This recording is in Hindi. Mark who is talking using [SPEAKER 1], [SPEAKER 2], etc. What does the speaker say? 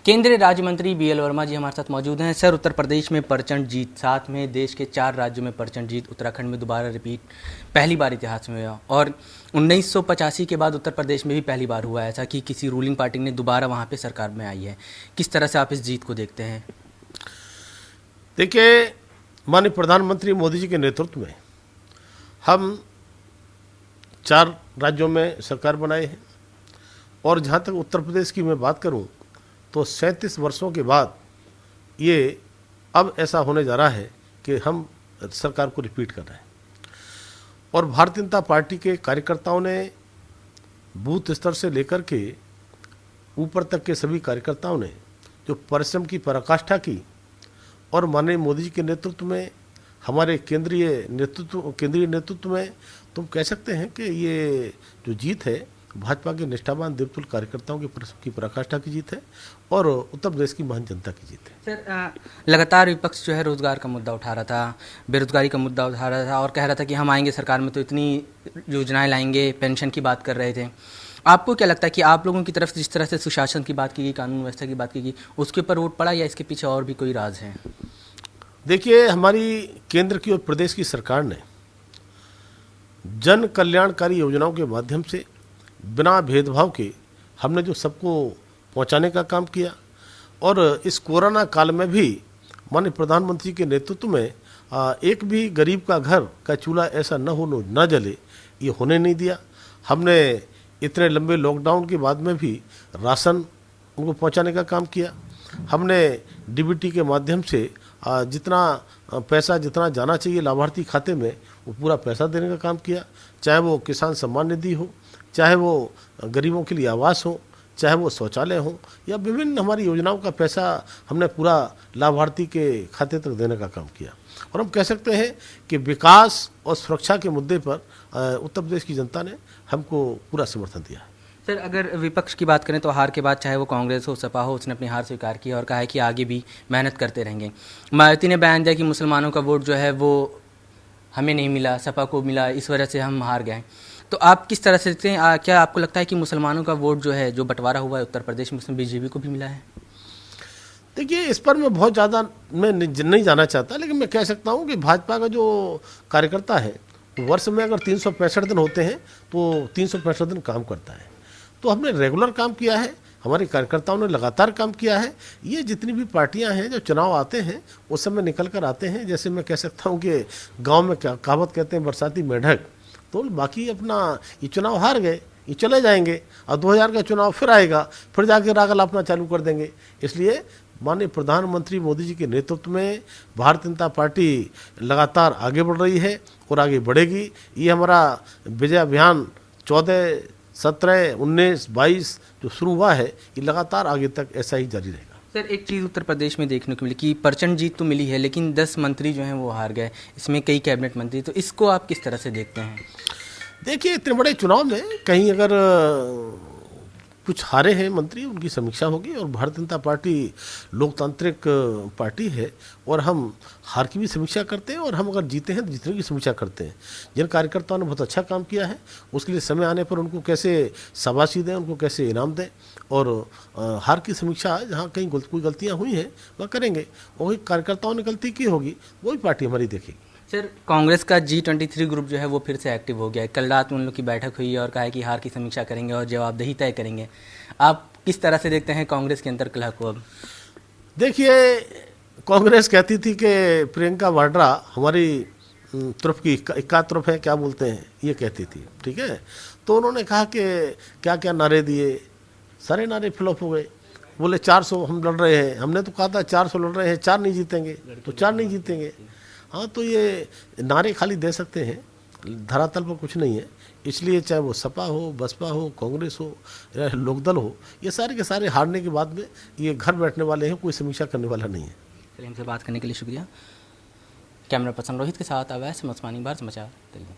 [SPEAKER 1] केंद्रीय राज्य मंत्री बीएल वर्मा जी हमारे साथ मौजूद हैं। सर, उत्तर प्रदेश में प्रचंड जीत, साथ में देश के 4 राज्यों में प्रचंड जीत, उत्तराखंड में दोबारा रिपीट, पहली बार इतिहास में हुआ। और 1985 के बाद उत्तर प्रदेश में भी पहली बार हुआ ऐसा कि किसी रूलिंग पार्टी ने दोबारा वहाँ पे सरकार में आई है। किस तरह से आप इस जीत को देखते हैं?
[SPEAKER 2] देखिए, माननीय प्रधानमंत्री मोदी जी के नेतृत्व में हम 4 राज्यों में सरकार बनाए हैं। और जहाँ तक उत्तर प्रदेश की मैं बात करूँ तो 37 वर्षों के बाद ये अब ऐसा होने जा रहा है कि हम सरकार को रिपीट कर रहे हैं। और भारतीय जनता पार्टी के कार्यकर्ताओं ने बूथ स्तर से लेकर के ऊपर तक के सभी कार्यकर्ताओं ने जो परिश्रम की पराकाष्ठा की और माननीय मोदी जी के नेतृत्व में, हमारे केंद्रीय नेतृत्व में तुम कह सकते हैं कि ये जो जीत है भाजपा के निष्ठावान देवतुल कार्यकर्ताओं की पराकाष्ठा की जीत है और उत्तर प्रदेश की महान जनता की जीत है।
[SPEAKER 1] सर, लगातार विपक्ष जो है रोजगार का मुद्दा उठा रहा था, बेरोजगारी का मुद्दा उठा रहा था और कह रहा था कि हम आएंगे सरकार में तो इतनी योजनाएं लाएंगे, पेंशन की बात कर रहे थे। आपको क्या लगता है कि आप लोगों की तरफ से जिस तरह से सुशासन की बात की गई, कानून व्यवस्था की बात की गई, उसके ऊपर वोट पड़ा या इसके पीछे और भी कोई राज है?
[SPEAKER 2] देखिए, हमारी केंद्र की और प्रदेश की सरकार ने जन कल्याणकारी योजनाओं के माध्यम से बिना भेदभाव के हमने जो सबको पहुंचाने का काम किया। और इस कोरोना काल में भी माननीय प्रधानमंत्री के नेतृत्व में एक भी गरीब का घर का चूल्हा ऐसा न जले, ये होने नहीं दिया। हमने इतने लंबे लॉकडाउन के बाद में भी राशन उनको पहुंचाने का काम किया। हमने डीबीटी के माध्यम से जितना पैसा जितना जाना चाहिए लाभार्थी खाते में वो पूरा पैसा देने का काम किया। चाहे वो किसान सम्मान निधि हो, चाहे वो गरीबों के लिए आवास हो, चाहे वो शौचालय हो, या विभिन्न हमारी योजनाओं का पैसा हमने पूरा लाभार्थी के खाते तक देने का काम किया। और हम कह सकते हैं कि विकास और सुरक्षा के मुद्दे पर उत्तर प्रदेश की जनता ने हमको पूरा समर्थन दिया है।
[SPEAKER 1] सर, अगर विपक्ष की बात करें तो हार के बाद चाहे वो कांग्रेस हो, सपा हो, उसने अपनी हार स्वीकार की और कहा है कि आगे भी मेहनत करते रहेंगे। मायावती ने बयान दिया कि मुसलमानों का वोट जो है वो हमें नहीं मिला, सपा को मिला, इस वजह से हम हार गए। तो आप किस तरह से देखते हैं? क्या आपको लगता है कि मुसलमानों का वोट जो है, जो बंटवारा हुआ है उत्तर प्रदेश में, उसमें बीजेपी को भी मिला है?
[SPEAKER 2] देखिए, इस पर मैं बहुत ज़्यादा मैं नहीं जाना चाहता, लेकिन मैं कह सकता हूँ कि भाजपा का जो कार्यकर्ता है वर्ष में अगर 365 दिन होते हैं तो 365 दिन काम करता है। तो हमने रेगुलर काम किया है, हमारे कार्यकर्ताओं ने लगातार काम किया है। ये जितनी भी पार्टियां हैं जो चुनाव आते हैं उस समय निकल कर आते हैं, जैसे मैं कह सकता हूँ कि गांव में कहावत कहते हैं बरसाती मेढक, तो बाकी अपना ये चुनाव हार गए, ये चले जाएंगे और 2000 का चुनाव फिर आएगा, फिर जाके रागल अपना चालू कर देंगे। इसलिए माननीय प्रधानमंत्री मोदी जी के नेतृत्व में भारतीय जनता पार्टी लगातार आगे बढ़ रही है और आगे बढ़ेगी। ये हमारा विजय अभियान 14, 17, 19, 22 जो शुरू हुआ है, ये लगातार आगे तक ऐसा ही जारी रहेगा।
[SPEAKER 1] सर, एक चीज़ उत्तर प्रदेश में देखने को मिली कि प्रचंड जीत तो मिली है लेकिन 10 मंत्री जो हैं वो हार गए, इसमें कई कैबिनेट मंत्री। तो इसको आप किस तरह से देखते हैं?
[SPEAKER 2] देखिए, इतने बड़े चुनाव में कहीं अगर कुछ हारे हैं मंत्री, उनकी समीक्षा होगी। और भारतीय जनता पार्टी लोकतांत्रिक पार्टी है और हम हार की भी समीक्षा करते हैं और हम अगर जीते हैं तो जीतने की समीक्षा करते हैं। जिन कार्यकर्ताओं ने बहुत अच्छा काम किया है उसके लिए समय आने पर उनको कैसे शाबाशी दें, उनको कैसे इनाम दें। और हार की समीक्षा जहाँ कहीं कोई गलतियाँ हुई हैं वह करेंगे, वही कार्यकर्ताओं ने गलती की होगी वही पार्टी हमारी देखेगी।
[SPEAKER 1] सर, कांग्रेस का G23 ग्रुप जो है वो फिर से एक्टिव हो गया है। कल रात उन लोग की बैठक हुई और कहा है कि हार की समीक्षा करेंगे और जवाबदेही तय करेंगे। आप किस तरह से देखते हैं कांग्रेस के अंतर कलह को? अब
[SPEAKER 2] देखिए, कांग्रेस कहती थी कि प्रियंका वाड्रा हमारी तरफ की इक्का तरफ है, क्या बोलते हैं, ये कहती थी, ठीक है। तो उन्होंने कहा कि क्या क्या नारे दिए, सारे नारे फ्लॉप हो गए। बोले 400 हम लड़ रहे हैं, हमने तो कहा था 400 लड़ रहे हैं, 4 नहीं जीतेंगे, तो 4 नहीं जीतेंगे। हाँ, तो ये नारे खाली दे सकते हैं, धरातल पर कुछ नहीं है। इसलिए चाहे वो सपा हो, बसपा हो, कांग्रेस हो या लोकदल हो, ये सारे के सारे हारने के बाद में ये घर बैठने वाले हैं, कोई समीक्षा करने वाला नहीं है।
[SPEAKER 1] चलिए, हमसे बात करने के लिए शुक्रिया। कैमरा पर्सन रोहित के साथ अवैध उस्मानी, भारत समाचार दिल्ली।